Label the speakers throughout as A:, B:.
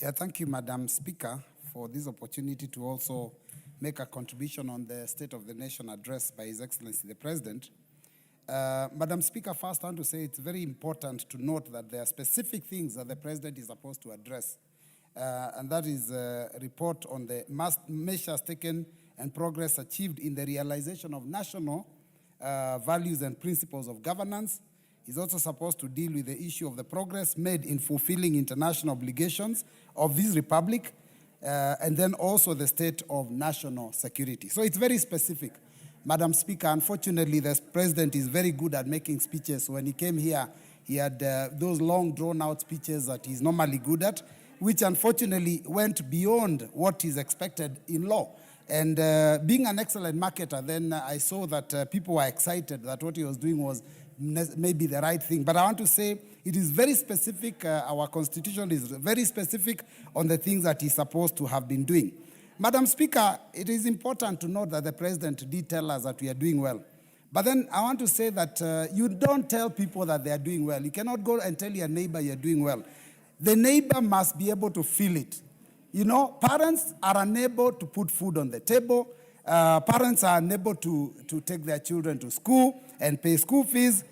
A: Yeah, thank you, Madam Speaker, for this opportunity to also make a contribution on the State of the Nation address by His Excellency the President. Madam Speaker, first I want to say it's very important to note that there are specific things that the President is supposed to address, and that is a report on the measures taken and progress achieved in the realization of national values and principles of governance. He's also supposed to deal with the issue of the progress made in fulfilling international obligations of this republic, and then also the state of national security. So it's very specific. Madam Speaker, unfortunately, the President is very good at making speeches. When he came here, he had those long, drawn-out speeches that he's normally good at, which unfortunately went beyond what is expected in law. And being an excellent marketer, then I saw that people were excited that what he was doing was maybe the right thing. But I want to say it is very specific. Our constitution is very specific on the things that he's supposed to have been doing. Madam Speaker, it is important to note that the President did tell us that we are doing well. But then I want to say that you don't tell people that they are doing well. You cannot go and tell your neighbor you're doing well. The neighbor must be able to feel it. You know, parents are unable to put food on the table. Parents are unable to take their children to school and pay school fees.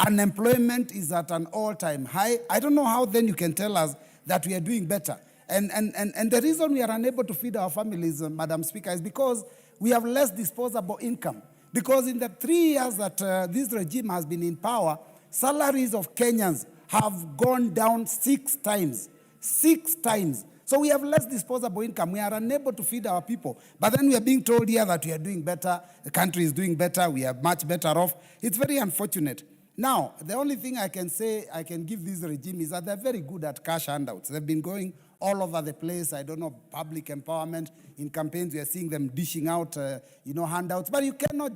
A: Unemployment is at an all-time high. I don't know how then you can tell us that we are doing better. And the reason we are unable to feed our families, Madam Speaker, is because we have less disposable income. Because in the 3 years that this regime has been in power, salaries of Kenyans have gone down 6 times. 6 times. So we have less disposable income. We are unable to feed our people. But then we are being told here that we are doing better. The country is doing better. We are much better off. It's very unfortunate. Now, the only thing I can say, I can give this regime is that they're very good at cash handouts. They've been going all over the place. I don't know, public empowerment. In campaigns, we are seeing them dishing out, handouts. But you cannot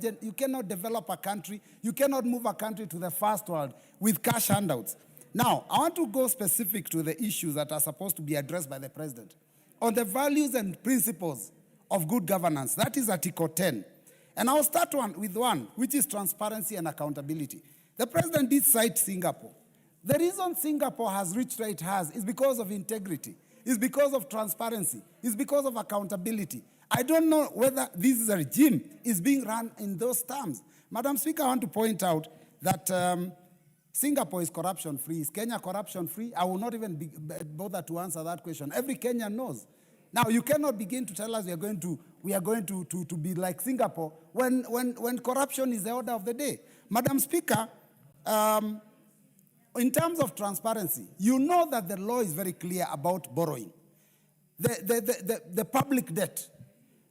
A: develop a country. You cannot move a country to the first world with cash handouts. Now, I want to go specific to the issues that are supposed to be addressed by the President. On the values and principles of good governance, that is Article 10. And I'll start with one, which is transparency and accountability. The President did cite Singapore. The reason Singapore has reached where it has is because of integrity, is because of transparency, is because of accountability. I don't know whether this regime is being run in those terms. Madam Speaker, I want to point out that Singapore is corruption-free. Is Kenya corruption-free? I will not even bother to answer that question. Every Kenyan knows. Now, you cannot begin to tell us we are going to be like Singapore when corruption is the order of the day. Madam Speaker, in terms of transparency, you know that the law is very clear about borrowing. The public debt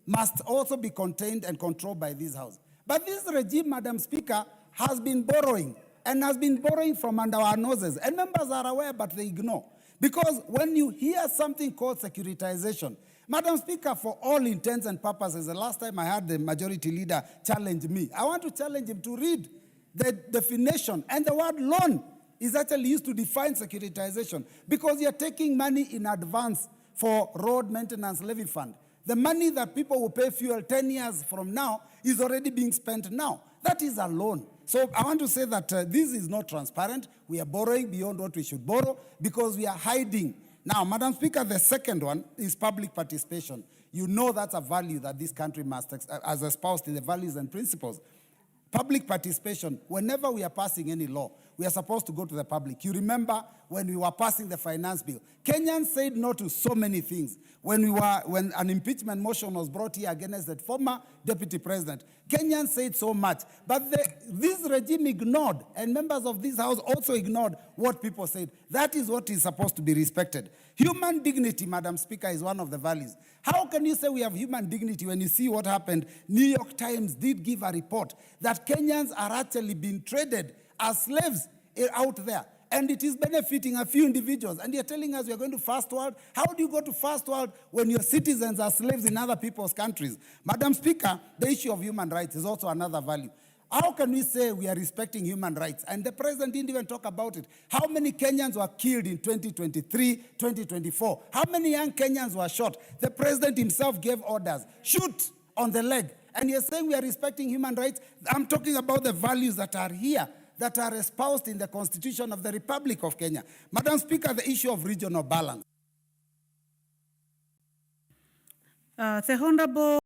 A: must also be contained and controlled by this House. But this regime, Madam Speaker, has been borrowing and has been borrowing from under our noses. And members are aware, but they ignore. Because when you hear something called securitization, Madam Speaker, for all intents and purposes, the last time I had the majority leader challenge me, I want to challenge him to read the definition. And the word loan is actually used to define securitization because you're taking money in advance for road maintenance levy fund. The money that people will pay fuel 10 years from now is already being spent now. That is a loan. So I want to say that this is not transparent. We are borrowing beyond what we should borrow because we are hiding. Now, Madam Speaker, the second one is public participation. You know that's a value that this country must, as espoused in the values and principles. Public participation, whenever we are passing any law, we are supposed to go to the public. You remember when we were passing the finance bill, Kenyans said no to so many things. When an impeachment motion was brought here against the former deputy president, Kenyans said so much. But this regime ignored, and members of this House also ignored what people said. That is what is supposed to be respected. Human dignity, Madam Speaker, is one of the values. How can you say we have human dignity when you see what happened? New York Times did give a report that Kenyans are actually being traded as slaves out there. And it is benefiting a few individuals. And you're telling us we're going to first world? How do you go to first world when your citizens are slaves in other people's countries? Madam Speaker, the issue of human rights is also another value. How can we say we are respecting human rights? And the President didn't even talk about it. How many Kenyans were killed in 2023, 2024? How many young Kenyans were shot? The President himself gave orders, shoot on the leg. And you're saying we are respecting human rights? I'm talking about the values that are here, that are espoused in the Constitution of the Republic of Kenya. Madam Speaker, the issue of regional balance.
B: The Honorable